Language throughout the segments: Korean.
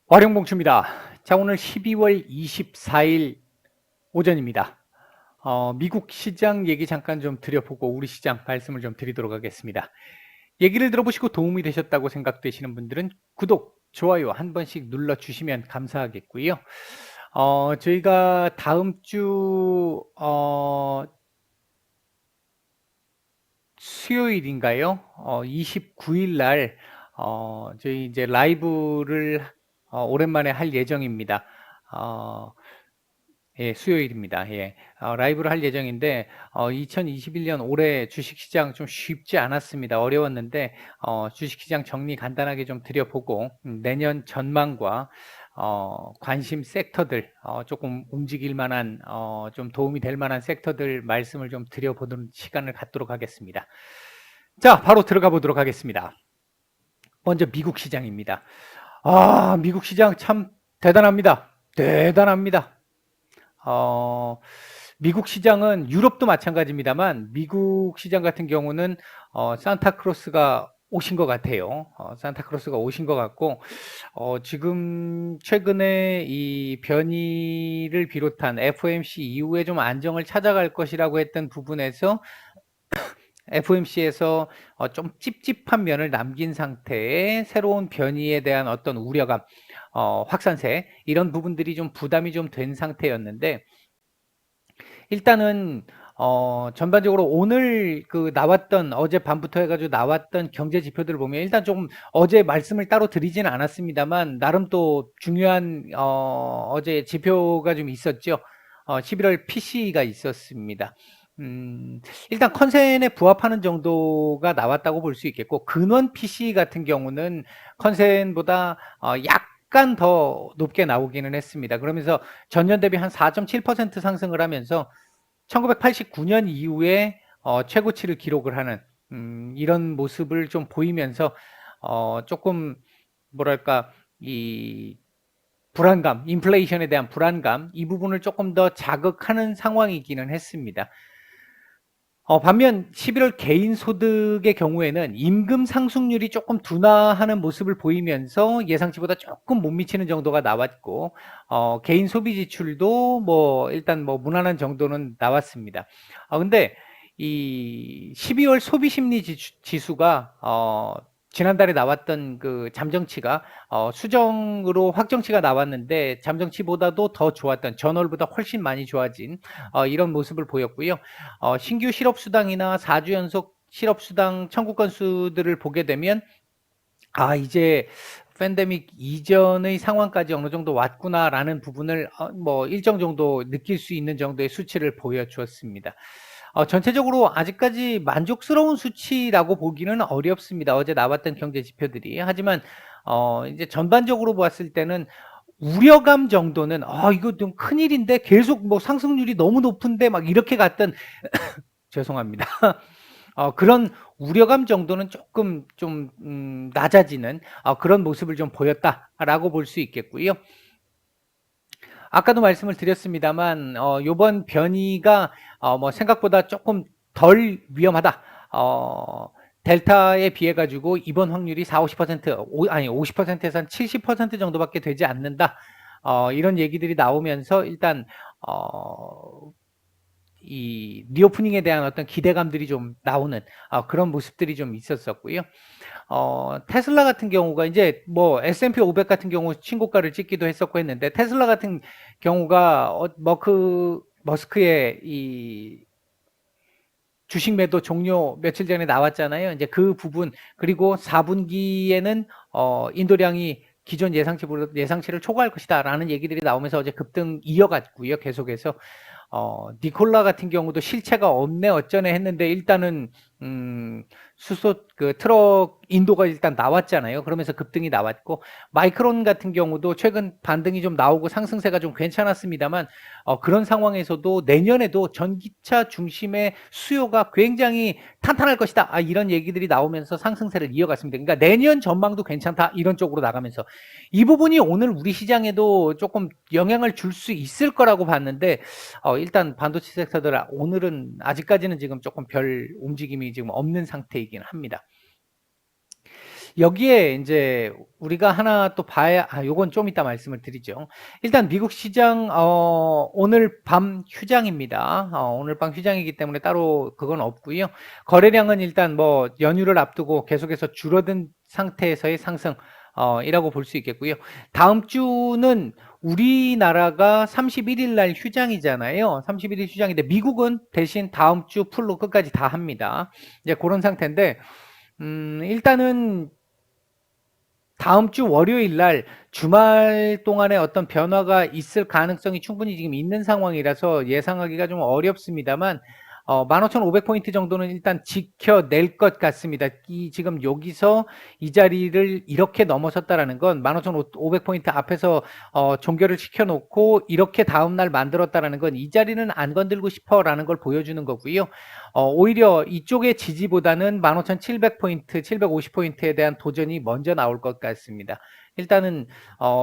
와룡봉추입니다. 자, 오늘 12월 24일 오전입니다. 미국 시장 얘기 잠깐 좀 드려보고 우리 시장 말씀을 좀 드리도록 하겠습니다. 얘기를 들어보시고 도움이 되셨다고 생각되시는 분들은 구독, 좋아요 한 번씩 눌러주시면 감사하겠고요. 저희가 다음 주 수요일인가요? 29일 날 저희 이제 라이브를 오랜만에 할 예정입니다. 어, 예, 수요일입니다. 예. 라이브를 할 예정인데 2021년 올해 주식시장 좀 쉽지 않았습니다. 어려웠는데 주식시장 정리 간단하게 좀 드려보고 내년 전망과 관심 섹터들 조금 움직일 만한 좀 도움이 될 만한 섹터들 말씀을 좀 드려보는 시간을 갖도록 하겠습니다. 자, 바로 들어가 보도록 하겠습니다. 먼저 미국 시장입니다. 미국 시장 참 대단합니다. 대단합니다. 미국 시장은 유럽도 마찬가지입니다만 미국 시장 같은 경우는 산타크로스가 오신 것 같아요. 산타크로스가 오신 것 같고 지금 최근에 이 변이를 비롯한 FOMC 이후에 좀 안정을 찾아갈 것이라고 했던 부분에서 FOMC에서 좀 찝찝한 면을 남긴 상태의 새로운 변이에 대한 어떤 우려감, 확산세 이런 부분들이 좀 부담이 좀 된 상태였는데 일단은 전반적으로 오늘 그 나왔던 어제 밤부터 해가지고 나왔던 경제 지표들을 보면 일단 좀 어제 말씀을 따로 드리지는 않았습니다만 나름 또 중요한 어제 지표가 좀 있었죠. 11월 PC가 있었습니다. 일단 컨센에 부합하는 정도가 나왔다고 볼 수 있겠고 근원 PC 같은 경우는 컨센보다 약간 더 높게 나오기는 했습니다. 그러면서 전년 대비 한 4.7% 상승을 하면서 1989년 이후에 최고치를 기록을 하는 이런 모습을 좀 보이면서 조금 뭐랄까 이 불안감, 인플레이션에 대한 불안감 이 부분을 조금 더 자극하는 상황이기는 했습니다. 반면 11월 개인 소득의 경우에는 임금 상승률이 조금 둔화하는 모습을 보이면서 예상치보다 조금 못 미치는 정도가 나왔고 개인 소비 지출도 뭐 일단 뭐 무난한 정도는 나왔습니다. 근데 이 12월 소비 심리 지수가 지난달에 나왔던 그 잠정치가 수정으로 확정치가 나왔는데 잠정치보다도 더 좋았던 전월보다 훨씬 많이 좋아진 이런 모습을 보였고요. 신규 실업수당이나 4주 연속 실업수당 청구 건수들을 보게 되면 이제 팬데믹 이전의 상황까지 어느 정도 왔구나라는 부분을 뭐 일정 정도 느낄 수 있는 정도의 수치를 보여주었습니다. 전체적으로 아직까지 만족스러운 수치라고 보기는 어렵습니다. 어제 나왔던 경제 지표들이. 하지만 이제 전반적으로 보았을 때는 우려감 정도는 이거 좀 큰일인데 계속 뭐 상승률이 너무 높은데 막 이렇게 갔던 죄송합니다. 그런 우려감 정도는 조금 좀 낮아지는 그런 모습을 좀 보였다라고 볼 수 있겠고요. 아까도 말씀을 드렸습니다만 요번 변이가 뭐 생각보다 조금 덜 위험하다. 델타에 비해 가지고 입원 확률이 40%, 50%에서 한 70% 정도밖에 되지 않는다. 이런 얘기들이 나오면서 일단 이 리오프닝에 대한 어떤 기대감들이 좀 나오는 그런 모습들이 좀 있었었고요. 테슬라 같은 경우가 이제 뭐 S&P 500 같은 경우 신고가를 찍기도 했었고 했는데 테슬라 같은 경우가 머스크의 이 주식 매도 종료 며칠 전에 나왔잖아요. 이제 그 부분 그리고 4분기에는 인도량이 기존 예상치를 초과할 것이다라는 얘기들이 나오면서 어제 급등 이어갔고요. 계속해서 니콜라 같은 경우도 실체가 없네 어쩌네 했는데 일단은 수소 그 트럭 인도가 일단 나왔잖아요. 그러면서 급등이 나왔고 마이크론 같은 경우도 최근 반등이 좀 나오고 상승세가 좀 괜찮았습니다만 그런 상황에서도 내년에도 전기차 중심의 수요가 굉장히 탄탄할 것이다. 이런 얘기들이 나오면서 상승세를 이어갔습니다. 그러니까 내년 전망도 괜찮다. 이런 쪽으로 나가면서 이 부분이 오늘 우리 시장에도 조금 영향을 줄 수 있을 거라고 봤는데 일단 반도체 섹터들 오늘은 아직까지는 지금 조금 별 움직임이 지금 없는 상태이긴 합니다. 여기에 이제 우리가 하나 또 봐야, 요건 좀 이따 말씀을 드리죠. 일단 미국 시장, 오늘 밤 휴장입니다. 오늘 밤 휴장이기 때문에 따로 그건 없고요. 거래량은 일단 뭐 연휴를 앞두고 계속해서 줄어든 상태에서의 상승, 이라고 볼 수 있겠고요. 다음 주는 우리나라가 31일 날 휴장이잖아요. 31일 휴장인데 미국은 대신 다음 주 풀로 끝까지 다 합니다. 이제 그런 상태인데, 일단은 다음 주 월요일 날 주말 동안에 어떤 변화가 있을 가능성이 충분히 지금 있는 상황이라서 예상하기가 좀 어렵습니다만, 15,500포인트 정도는 일단 지켜낼 것 같습니다. 지금 여기서 이 자리를 이렇게 넘어섰다라는 건 15,500포인트 앞에서 종결을 시켜놓고 이렇게 다음날 만들었다라는 건 이 자리는 안 건들고 싶어라는 걸 보여주는 거고요. 오히려 이쪽의 지지보다는 15,700포인트, 750포인트에 대한 도전이 먼저 나올 것 같습니다. 일단은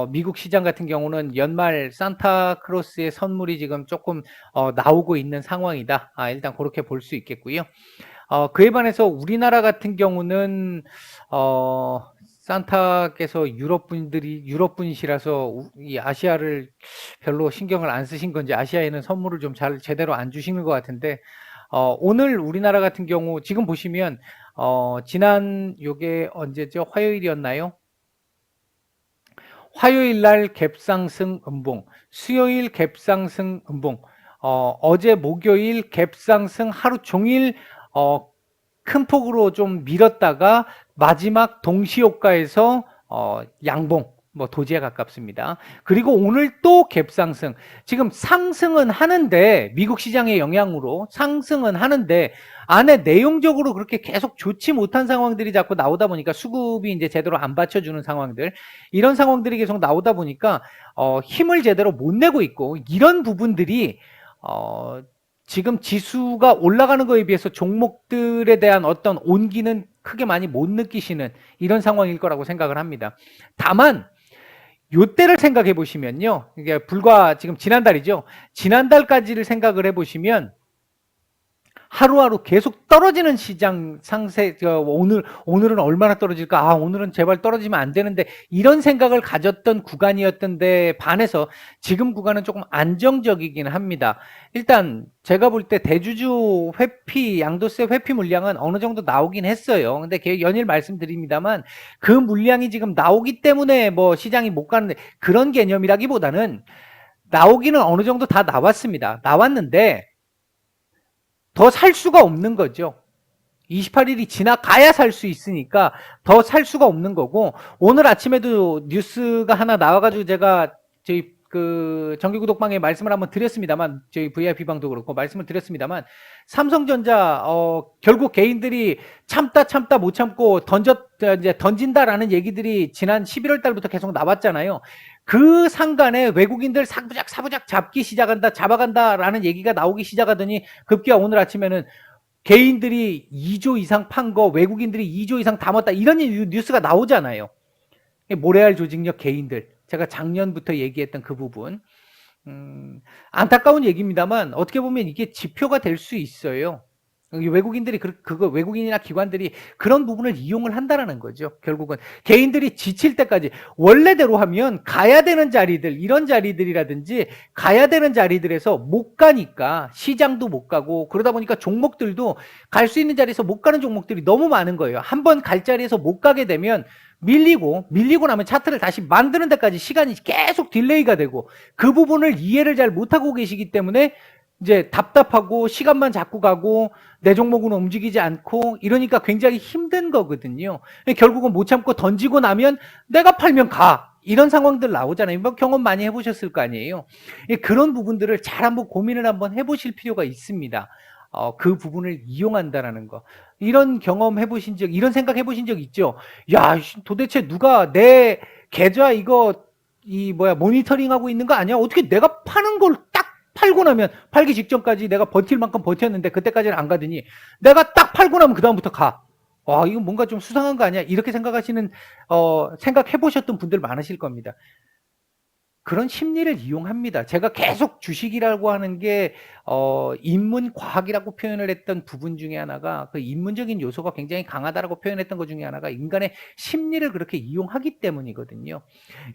미국 시장 같은 경우는 연말 산타크로스의 선물이 지금 조금 나오고 있는 상황이다. 일단 그렇게 볼 수 있겠고요. 그에 반해서 우리나라 같은 경우는 산타께서 유럽 분이시라서 이 아시아를 별로 신경을 안 쓰신 건지 아시아에는 선물을 좀 잘 제대로 안 주시는 것 같은데, 오늘 우리나라 같은 경우 지금 보시면 지난 요게 언제죠? 화요일이었나요? 화요일 날 갭상승 음봉, 수요일 갭상승 음봉, 어제 목요일 갭상승 하루 종일 큰 폭으로 좀 밀었다가 마지막 동시효과에서 양봉, 뭐 도지에 가깝습니다. 그리고 오늘 또 갭상승. 지금 상승은 하는데 미국 시장의 영향으로 상승은 하는데 안에 내용적으로 그렇게 계속 좋지 못한 상황들이 자꾸 나오다 보니까 수급이 이제 제대로 안 받쳐주는 상황들, 이런 상황들이 계속 나오다 보니까 힘을 제대로 못 내고 있고, 이런 부분들이 지금 지수가 올라가는 거에 비해서 종목들에 대한 어떤 온기는 크게 많이 못 느끼시는 이런 상황일 거라고 생각을 합니다. 다만 요때를 생각해 보시면요, 이게 불과 지금 지난달이죠. 지난달까지를 생각을 해 보시면 하루하루 계속 떨어지는 시장 상세, 오늘은 얼마나 떨어질까? 오늘은 제발 떨어지면 안 되는데, 이런 생각을 가졌던 구간이었던데 반해서 지금 구간은 조금 안정적이긴 합니다. 일단 제가 볼 때 대주주 회피, 양도세 회피 물량은 어느 정도 나오긴 했어요. 근데 연일 말씀드립니다만 그 물량이 지금 나오기 때문에 뭐 시장이 못 가는데, 그런 개념이라기보다는 나오기는 어느 정도 다 나왔습니다. 나왔는데 더 살 수가 없는 거죠. 28일이 지나가야 살 수 있으니까 더 살 수가 없는 거고, 오늘 아침에도 뉴스가 하나 나와가지고 제가 저희 그 정기구독방에 말씀을 한번 드렸습니다만, 저희 VIP방도 그렇고 말씀을 드렸습니다만, 삼성전자 결국 개인들이 참다 못 참고 던진다라는 얘기들이 지난 11월 달부터 계속 나왔잖아요. 그 상간에 외국인들 사부작 잡기 시작한다, 잡아간다라는 얘기가 나오기 시작하더니 급기야 오늘 아침에는 개인들이 2조 이상 판 거, 외국인들이 2조 이상 담았다, 이런 뉴스가 나오잖아요. 모래알 조직력 개인들, 제가 작년부터 얘기했던 그 부분, 안타까운 얘기입니다만 어떻게 보면 이게 지표가 될 수 있어요. 외국인들이 외국인이나 기관들이 그런 부분을 이용을 한다라는 거죠. 결국은 개인들이 지칠 때까지 원래대로 하면 가야 되는 자리들, 이런 자리들이라든지 가야 되는 자리들에서 못 가니까 시장도 못 가고, 그러다 보니까 종목들도 갈 수 있는 자리에서 못 가는 종목들이 너무 많은 거예요. 한번 갈 자리에서 못 가게 되면 밀리고 나면 차트를 다시 만드는 데까지 시간이 계속 딜레이가 되고, 그 부분을 이해를 잘 못하고 계시기 때문에 이제 답답하고 시간만 자꾸 가고 내 종목은 움직이지 않고 이러니까 굉장히 힘든 거거든요. 결국은 못 참고 던지고 나면 내가 팔면 가, 이런 상황들 나오잖아요. 뭐 경험 많이 해보셨을 거 아니에요. 그런 부분들을 잘 한번 고민을 한번 해보실 필요가 있습니다. 그 부분을 이용한다라는 거. 이런 경험 해보신 적, 이런 생각 해보신 적 있죠? 야, 도대체 누가 내 계좌 모니터링 하고 있는 거 아니야? 어떻게 내가 파는 걸 딱 팔고 나면, 팔기 직전까지 내가 버틸 만큼 버텼는데 그때까지는 안 가더니 내가 딱 팔고 나면 그 다음부터 가. 와, 이거 뭔가 좀 수상한 거 아니야? 이렇게 생각하시는, 생각해 보셨던 분들 많으실 겁니다. 그런 심리를 이용합니다. 제가 계속 주식이라고 하는 게 인문 과학이라고 표현을 했던 부분 중에 하나가 그 인문적인 요소가 굉장히 강하다라고 표현했던 것 중에 하나가 인간의 심리를 그렇게 이용하기 때문이거든요.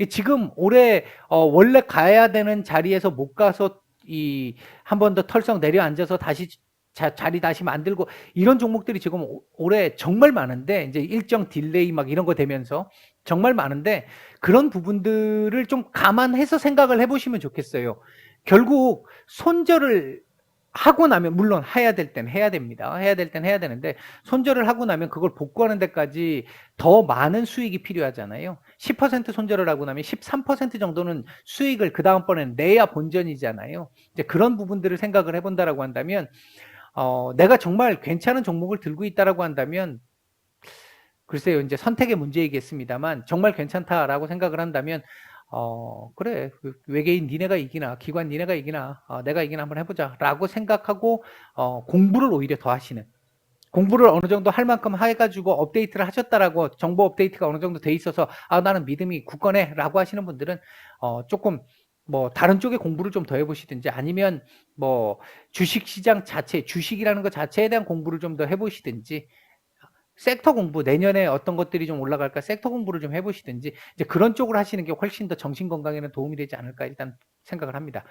지금 올해 원래 가야 되는 자리에서 못 가서 이 한 번 더 털썩 내려앉아서 다시 자리 다시 만들고 이런 종목들이 지금 올해 정말 많은데 이제 일정 딜레이 막 이런 거 되면서 정말 많은데 그런 부분들을 좀 감안해서 생각을 해보시면 좋겠어요. 결국 손절을 하고 나면 물론 해야 될 땐 해야 됩니다. 해야 될 땐 해야 되는데 손절을 하고 나면 그걸 복구하는 데까지 더 많은 수익이 필요하잖아요. 10% 손절을 하고 나면 13% 정도는 수익을 그 다음번에는 내야 본전이잖아요. 이제 그런 부분들을 생각을 해본다라고 한다면 내가 정말 괜찮은 종목을 들고 있다라고 한다면 글쎄요, 이제 선택의 문제이겠습니다만 정말 괜찮다라고 생각을 한다면 그래, 외계인 니네가 이기나 기관 니네가 이기나 내가 이기나 한번 해보자라고 생각하고 공부를 오히려 더 하시는, 공부를 어느 정도 할 만큼 해가지고 업데이트를 하셨다라고 정보 업데이트가 어느 정도 돼 있어서 나는 믿음이 굳건해라고 하시는 분들은 조금 뭐 다른 쪽에 공부를 좀 더 해보시든지 아니면 뭐 주식시장 자체, 주식이라는 것 자체에 대한 공부를 좀 더 해보시든지 섹터 공부, 내년에 어떤 것들이 좀 올라갈까 섹터 공부를 좀 해보시든지 이제 그런 쪽으로 하시는 게 훨씬 더 정신 건강에는 도움이 되지 않을까 일단 생각을 합니다.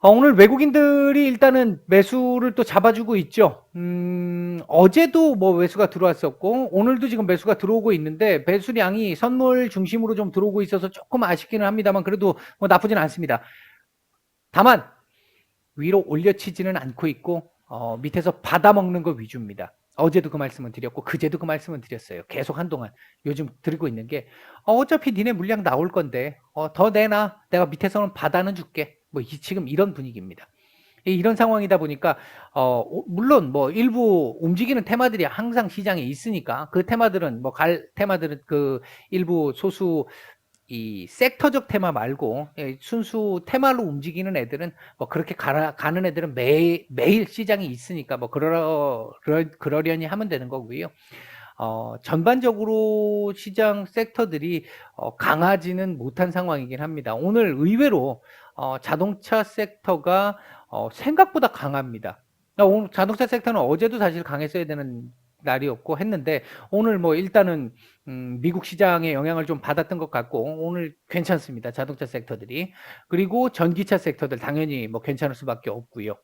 오늘 외국인들이 일단은 매수를 또 잡아주고 있죠. 어제도 뭐 매수가 들어왔었고 오늘도 지금 매수가 들어오고 있는데 매수량이 선물 중심으로 좀 들어오고 있어서 조금 아쉽기는 합니다만 그래도 뭐 나쁘진 않습니다. 다만 위로 올려치지는 않고 있고 밑에서 받아먹는 거 위주입니다. 어제도 그 말씀을 드렸고 그제도 그 말씀을 드렸어요. 계속 한동안 요즘 들고 있는 게 어차피 니네 물량 나올 건데 더 내놔. 내가 밑에서는 받아는 줄게. 뭐 지금 이런 분위기입니다. 이런 상황이다 보니까 물론 뭐 일부 움직이는 테마들이 항상 시장에 있으니까 그 테마들은 뭐 테마들은 그 일부 소수 이 섹터적 테마 말고 순수 테마로 움직이는 애들은 뭐 그렇게 가는 애들은 매일 시장이 있으니까 뭐 그러려니 하면 되는 거고요. 전반적으로 시장 섹터들이 강하지는 못한 상황이긴 합니다. 오늘 의외로 자동차 섹터가 생각보다 강합니다. 오늘 자동차 섹터는 어제도 사실 강했어야 되는 날이었고 했는데 오늘 뭐 일단은 미국 시장의 영향을 좀 받았던 것 같고 오늘 괜찮습니다. 자동차 섹터들이. 그리고 전기차 섹터들 당연히 뭐 괜찮을 수밖에 없고요.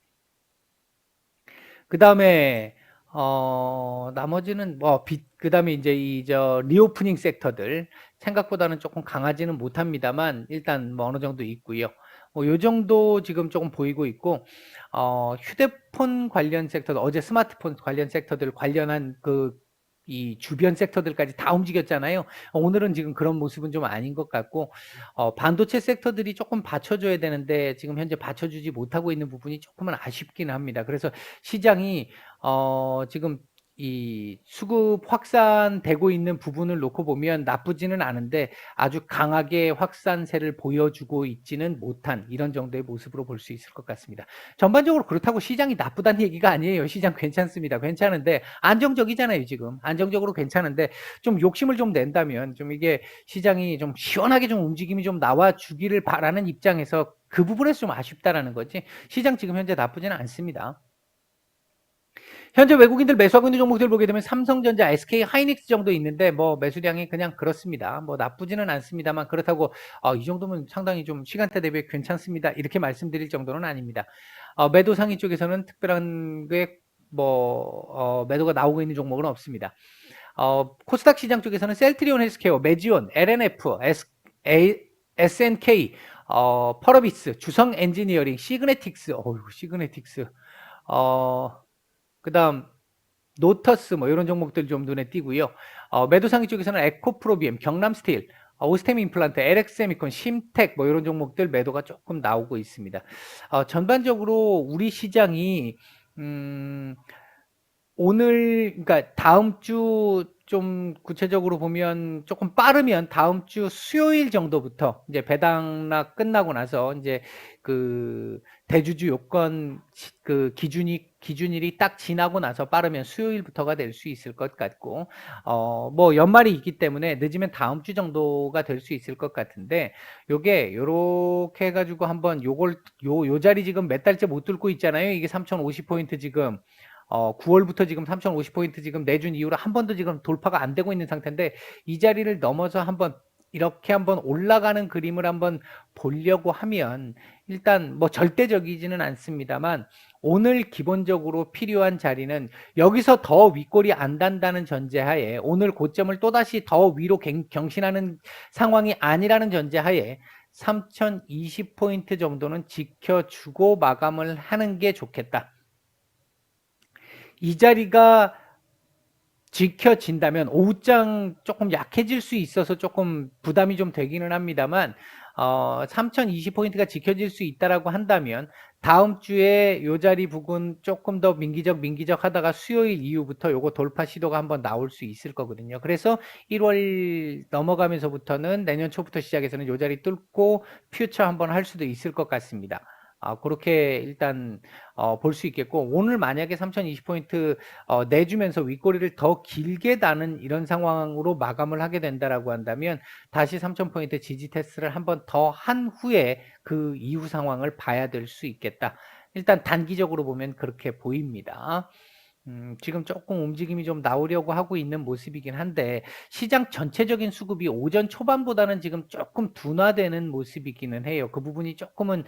그 다음에 나머지는 그 다음에 이제 리오프닝 섹터들 생각보다는 조금 강하지는 못합니다만 일단 뭐 어느 정도 있고요. 요 정도 지금 조금 보이고 있고 휴대폰 관련 섹터들 어제 스마트폰 관련 섹터들 관련한 이 주변 섹터들까지 다 움직였잖아요. 오늘은 지금 그런 모습은 좀 아닌 것 같고 반도체 섹터들이 조금 받쳐줘야 되는데 지금 현재 받쳐주지 못하고 있는 부분이 조금은 아쉽긴 합니다. 그래서 시장이 지금 이 수급 확산되고 있는 부분을 놓고 보면 나쁘지는 않은데 아주 강하게 확산세를 보여주고 있지는 못한 이런 정도의 모습으로 볼 수 있을 것 같습니다. 전반적으로 그렇다고 시장이 나쁘다는 얘기가 아니에요. 시장 괜찮습니다. 괜찮은데 안정적이잖아요. 지금 안정적으로 괜찮은데 좀 욕심을 좀 낸다면 좀 이게 시장이 좀 시원하게 좀 움직임이 좀 나와 주기를 바라는 입장에서 그 부분에서 좀 아쉽다라는 거지 시장 지금 현재 나쁘지는 않습니다. 현재 외국인들 매수하고 있는 종목들 보게 되면 삼성전자, SK 하이닉스 정도 있는데 뭐 매수량이 그냥 그렇습니다. 뭐 나쁘지는 않습니다만 그렇다고 이 정도면 상당히 좀 시간대 대비 괜찮습니다. 이렇게 말씀드릴 정도는 아닙니다. 매도 상위 쪽에서는 특별한 게 뭐 매도가 나오고 있는 종목은 없습니다. 코스닥 시장 쪽에서는 셀트리온 헬스케어, 메지온, LNF, SNK, 펄어비스, 주성 엔지니어링, 시그네틱스, 시그네틱스, 그 다음 노터스 뭐 이런 종목들 좀 눈에 띄고요. 매도 상위 쪽에서는 에코프로비엠, 경남스틸, 오스템 임플란트, LX세미콘, 심텍 뭐 이런 종목들 매도가 조금 나오고 있습니다. 전반적으로 우리 시장이 오늘 그러니까 다음 주 좀 구체적으로 보면 조금 빠르면 다음 주 수요일 정도부터 이제 배당락 끝나고 나서 이제 그 대주주 요건 그 기준일이 딱 지나고 나서 빠르면 수요일부터가 될 수 있을 것 같고, 뭐 연말이 있기 때문에 늦으면 다음 주 정도가 될 수 있을 것 같은데, 요게 요렇게 해가지고 한번 요 자리 지금 몇 달째 못 뚫고 있잖아요. 이게 3050포인트 지금 9월부터 지금 3050포인트 지금 내준 이후로 한 번도 지금 돌파가 안 되고 있는 상태인데, 이 자리를 넘어서 한번 이렇게 한번 올라가는 그림을 한번 보려고 하면, 일단 뭐 절대적이지는 않습니다만 오늘 기본적으로 필요한 자리는, 여기서 더 윗골이 안 단다는 전제하에, 오늘 고점을 또다시 더 위로 경신하는 상황이 아니라는 전제하에 3020포인트 정도는 지켜주고 마감을 하는 게 좋겠다. 이 자리가 지켜진다면 오후장 조금 약해질 수 있어서 조금 부담이 좀 되기는 합니다만, 3020포인트가 지켜질 수 있다라고 한다면 다음 주에 요 자리 부근 조금 더 민기적 하다가 수요일 이후부터 요거 돌파 시도가 한번 나올 수 있을 거거든요. 그래서 1월 넘어가면서부터는 내년 초부터 시작해서는 요 자리 뚫고 퓨처 한번 할 수도 있을 것 같습니다. 그렇게 일단 볼 수 있겠고, 오늘 만약에 3020포인트 내주면서 윗꼬리를 더 길게 다는 이런 상황으로 마감을 하게 된다라고 한다면, 다시 3000포인트 지지 테스트를 한번 더 한 후에 그 이후 상황을 봐야 될 수 있겠다. 일단 단기적으로 보면 그렇게 보입니다. 지금 조금 움직임이 좀 나오려고 하고 있는 모습이긴 한데, 시장 전체적인 수급이 오전 초반보다는 지금 조금 둔화되는 모습이기는 해요. 그 부분이 조금은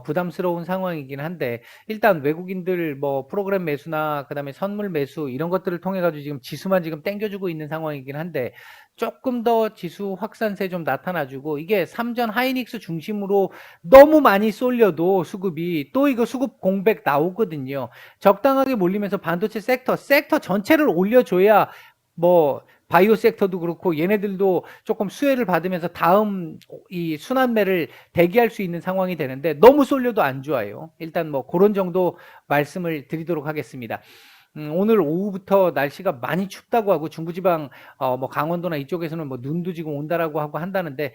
부담스러운 상황이긴 한데, 일단 외국인들 뭐 프로그램 매수나 그다음에 선물 매수 이런 것들을 통해 가지고 지금 지수만 지금 땡겨주고 있는 상황이긴 한데, 조금 더 지수 확산세 좀 나타나주고, 이게 삼전 하이닉스 중심으로 너무 많이 쏠려도 수급이 또 이거 수급 공백 나오거든요. 적당하게 몰리면서 반도체 섹터 전체를 올려줘야, 뭐 바이오 섹터도 그렇고 얘네들도 조금 수혜를 받으면서 다음 이 순환매를 대기할 수 있는 상황이 되는데, 너무 쏠려도 안 좋아요. 일단 뭐 그런 정도 말씀을 드리도록 하겠습니다. 오늘 오후부터 날씨가 많이 춥다고 하고, 중부지방 뭐 강원도나 이쪽에서는 뭐 눈도 지금 온다라고 하고 한다는데,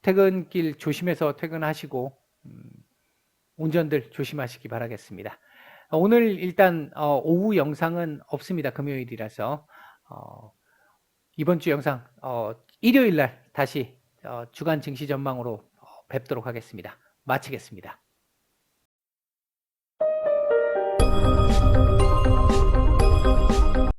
퇴근길 조심해서 퇴근하시고, 운전들 조심하시기 바라겠습니다. 오늘 일단 오후 영상은 없습니다. 금요일이라서 이번 주 영상 일요일 날 다시 주간 증시 전망으로 뵙도록 하겠습니다. 마치겠습니다.